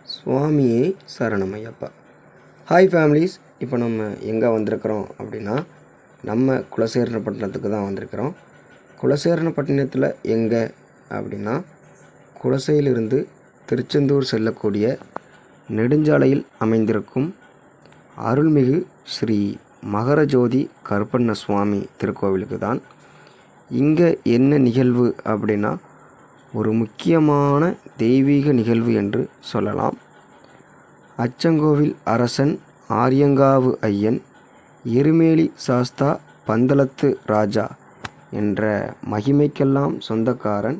சுவாமியே சரணமையப்பா. Hi families, இப்போ நம்ம எங்கே வந்திருக்கிறோம் அப்படின்னா நம்ம குலசேகரப்பட்டினத்துக்கு தான் வந்திருக்கிறோம். குலசேகரப்பட்டினத்தில் எங்கே அப்படின்னா குலசையிலிருந்து திருச்செந்தூர் செல்லக்கூடிய நெடுஞ்சாலையில் அமைந்திருக்கும் அருள்மிகு ஸ்ரீ மகரஜோதி கருப்பண்ண சுவாமி திருக்கோவிலுக்கு தான். இங்கே என்ன நிகழ்வு அப்படின்னா ஒரு முக்கியமான தெய்வீக நிகழ்வு என்று சொல்லலாம். அச்சங்கோவில் அரசன் ஆரியங்காவு ஐயன், எருமேலி சாஸ்தா பந்தளத்து ராஜா என்ற மகிமைக்கெல்லாம் சொந்தக்காரன்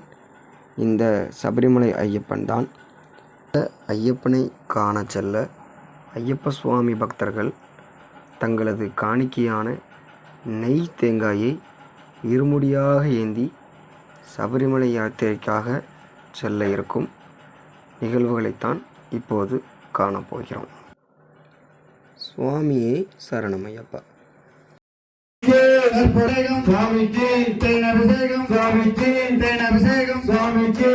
இந்த சபரிமலை ஐயப்பன் தான். இந்த ஐயப்பனை காண செல்ல ஐயப்ப சுவாமி பக்தர்கள் தங்களது காணிக்கையான நெய் தேங்காயை இருமுடியாக ஏந்தி சபரிமலை யாத்திரைக்காக செல்ல இருக்கும் நிகழ்வுகளைத்தான் இப்போது காணப்போகிறோம். சுவாமியே சரணமையப்பா. சுவாமிக்கு தேனபிஷேகம், சுவாமிக்கு தேனபிஷேகம், சுவாமிக்கு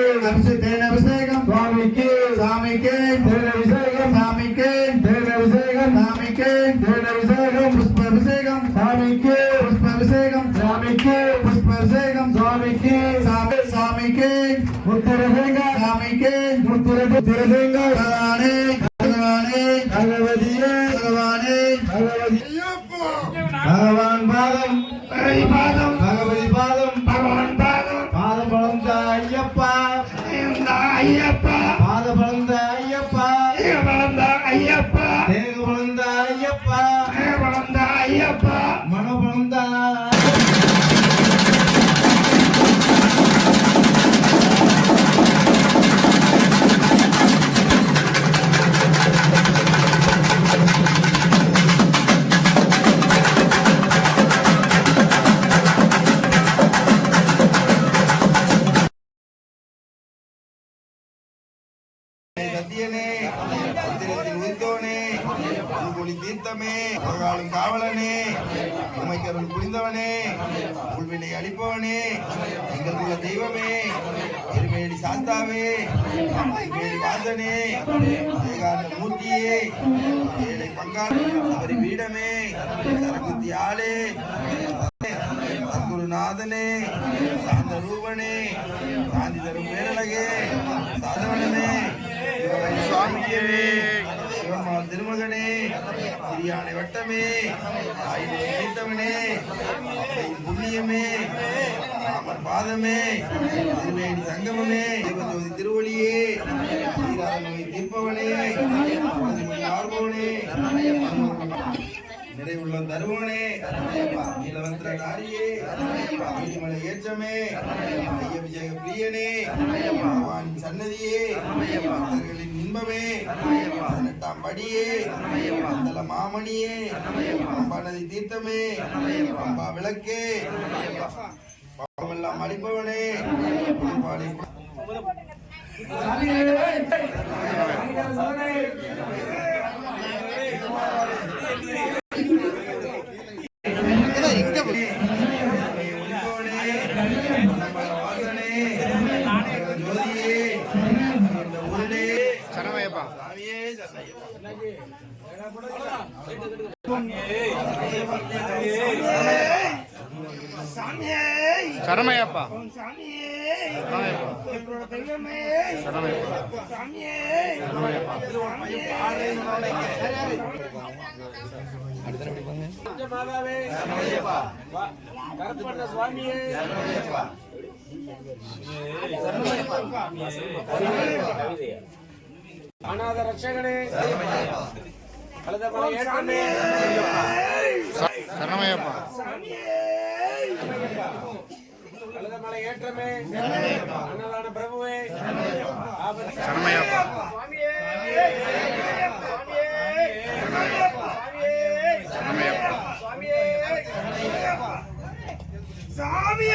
தேனபிஷேகம், சுவாமிக்கு சாமிக்கு தேனபிஷேகம், சாமிக்கு தேனபிஷேகம், சாமிக்கு தேனபிஷேகம், புஷ்பாபிஷேகம், சாமிக்கு புஷ்பாபிஷேகம், சாமிக்கு புஷ்பாபிஷேகம், சாமிக்கு சாமிக்கு முத்திரதேங்க, சாமிக்கு முத்திரதேங்க, பகவானே பகவானே பகவதியே பகவானே பகவதி பகவான் பாதம் பாதம் பகவதி பாதம் பகவான் பாதம் பாதம் பழந்த ஐயப்பா ஐயப்பா பாத பழந்த ஐயப்பா பழந்த ஐயப்பா தேக பழந்த ஐயப்பா பழந்த ஐயப்பா மன பழந்த சத்தியனே, மந்திரத்தில் உதித்தவனே, உள்கொலி தீர்த்தமே, உலகாளும் காவலனே, உமைக்கருள் புரிந்தவனே, உள்வினை அளிப்பவனே, எங்கள் குல தெய்வமே, எருமேலி சாஸ்தாவே, எருமேலி வாசனே, ஏகாந்த மூர்த்தியே, ஏழை பங்காளி சபரி பீடமே, சரகுத்தி ஆளே, சத்குருநாதனே, சாந்த ரூபனே, சாந்தி தரும் பேரழகே, சாதவனமே, சுவாமியே, சிவமால் திருமகனே, சிறியானை வட்டமே, ஆயுதம் நீத்தவனே, புண்ணியமே, ராமர் பாதமே, திருவேணி சங்கமமே, தேவஜோதி திருவொளியே, சீராத நோய் தீர்ப்பவனே, ஆர்வனே, நிறைவுள்ள தருவனே, நீலவந்திர காரியே, நீதிமலை ஏற்றமே, ஐயபிஷேக பிரியனே, பகவானின் சன்னதியே, பக்தர்களின் இன்பமே, 18ஆம் படியே, மந்தல மாமணியே, பம்பா நதி தீர்த்தமே, பம்பா விளக்கே, பாவமெல்லாம் அளிப்பவனே, சரமையப்பா அநாத ரட்சகனே, கலதமலை ஏற்றமே, சரணமையப்பா கலதமலை ஏற்றமே, அன்னதான பிரபுவே, சரணமையப்பா சுவாமியே, சுவாமியே,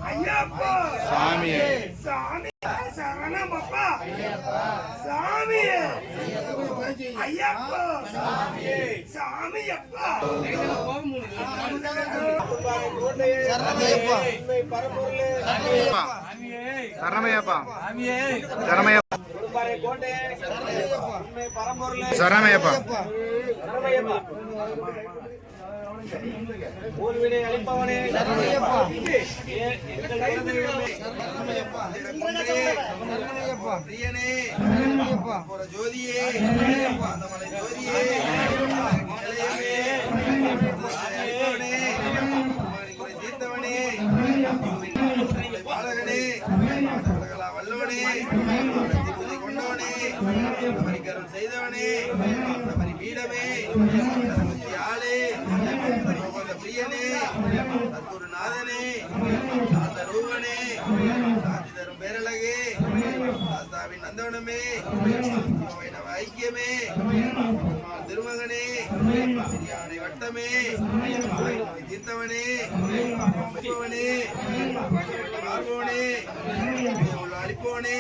ஐயப்பா, சுவாமியே, சாமி சரணமப்பா, சாமியே, ஐயப்பா, சாமியப்பா, சரணமையப்பா சரணமையப்பா அருள்பாறை கோட்டை உண்மை பரம்பொருளே சரணமையப்பா சரணமையப்பா ஊர்வினை அளிப்பவனே சரணமையப்பா எங்கள் குலதெய்வமே சரணமையப்பா பிரியனே புற ஜோதியே அந்தமலை ஜோதியே நிலையமே குறை தீர்த்தவனே பாலகனே வல்லவனே திருப்பதி கொண்டவனே பரிகரம் செய்தவனே பரி பீடமே ஆளே பிரியனே தத்துரு நாதனே சாந்த ரூபனே சாந்தி தரும் பேரழகே சாஸ்தாவின் நந்தவனமே வைணவ ஐக்கியமே திருமகனே சிறியானை வட்டமே தீர்த்தவனே பார்ப்பவனே அளிப்பவனே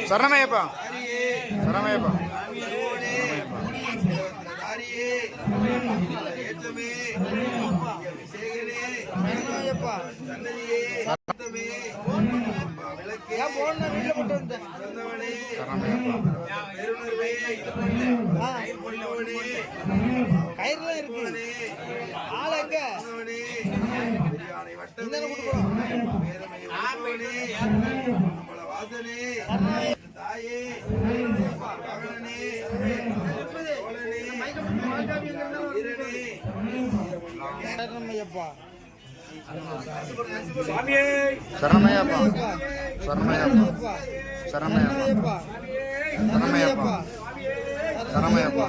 சரணமையப்பா சரணமையப்பா ஏற்றமே அபிஷேகனே சன்னதியே விளக்கே பிறந்தவனே பெருணர்வே கொண்டவனே கயிறுல இருக்கு ஆள் எங்க பெரியானை வட்டமே பேரமை உருவனே வாசனே தாயே மகனே சோழனே வீரனே சரணமையப்பா சுவாமியே சரணமையப்பா சரணமையப்பா சரணமையப்பா சரணமையப்பா சரணமையப்பா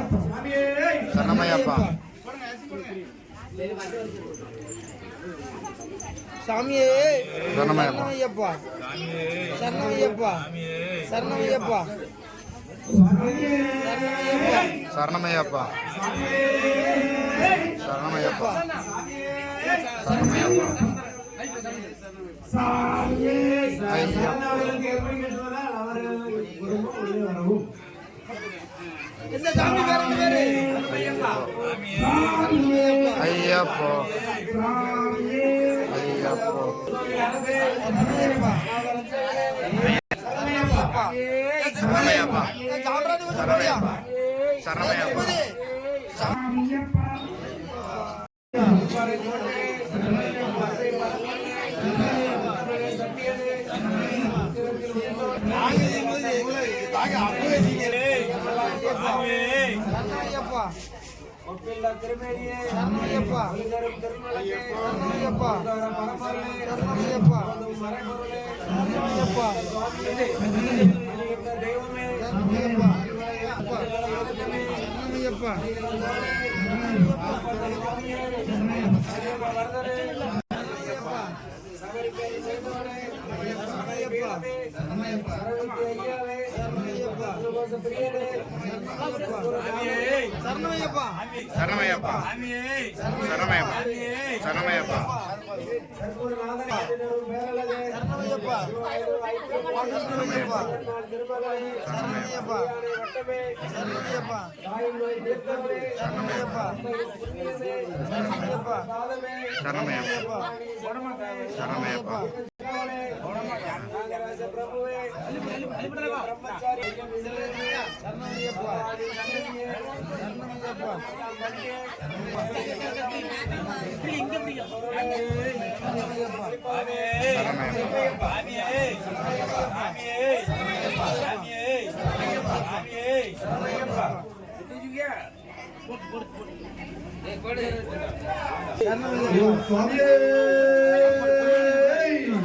சரணமையப்பா சாமியே சரணமையப்பா சரணமையப்பா சரணமையப்பா சரணமையப்பா சரணமையப்பா சரணமையப்பா சரணமையப்பா இந்த சாமி பேர் என்ன பேரு ஐயப்போ ஐயப்போ சரணமையப்பா சரணமையப்பா சரணமையப்பா சரணமையப்பா ஒப்பில்லா திருமேனியே சரணமையப்பா தரும் திருமலையே சரணமையப்பா பரம்பொருளே சரணமையப்பா மறைபொருளே சரணமையப்பா தெய்வமே சரணமையப்பா சரணமையப்பா சரணமையப்பா சரணமையப்பா சரணமையப்பா சரணமையப்பா சரணமையப்பா சரணமையப்பா சரணமையப்பா சரணமையப்பா சரணமையப்பா சரணமையப்பா சரணமையப்பா சரணமையப்பா பிரபுவே பிரம்மச்சாரி சரணமையப்பா சரணமையப்பா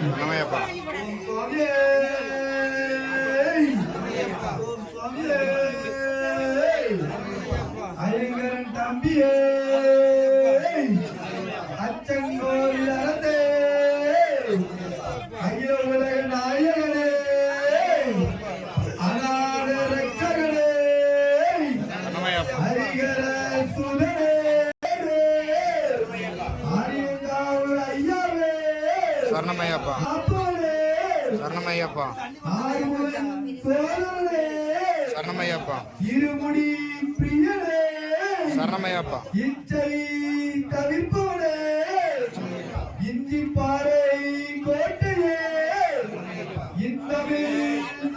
சரணமையப்பா ஐயங்கரன் தம்பியே அச்சங்கோல் அரசே அகில உலக நாயகனே அநாத ரட்சகனே சரணமையப்பா ஹரிகர சுதனே ஆரியங்காவு ஐயாவே சரணமையப்பா அப்பனே சரணமையப்பா ஆறுமுகன் சோழனே சரணமையப்பா இருமுடி பிரியனே சரணமையப்பா இச்சை தவிர்ப்பவனே இஞ்சி பாறை கோட்டையே இன்னமே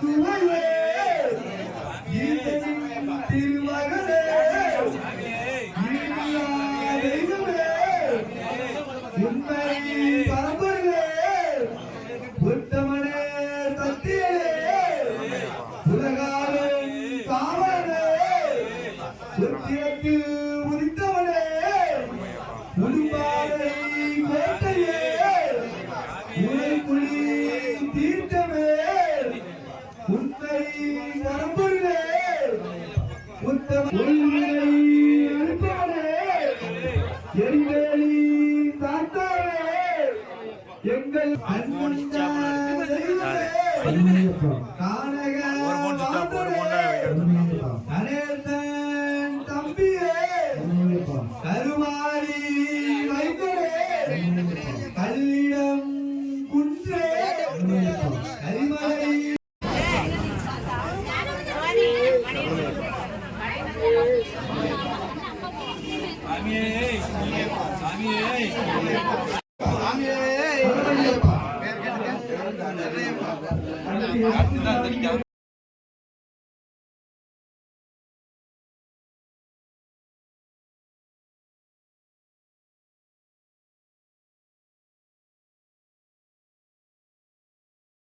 சுவையே ஈசனின் திருமகனே ஈடில்லா தெய்வமே உண்மை பரம்பொருளே உத்தமனே சத்தியனே உலகாலும் காவலனே சுத்திரத்தில் உதித்தவனே உடும்பாலை கோட்டையே உழைப்புலி தீர்த்தமே உண்மை பரம்பொருளே உத்தம உண்மை அனுப்பவனே எரிவேலி சாத்தானே எங்கள் அன்புள்ள தெய்வமே கானக கணேசன் தம்பியே கருமாரி வைத்தரே கல்லிடம் குன்றே கரிமலை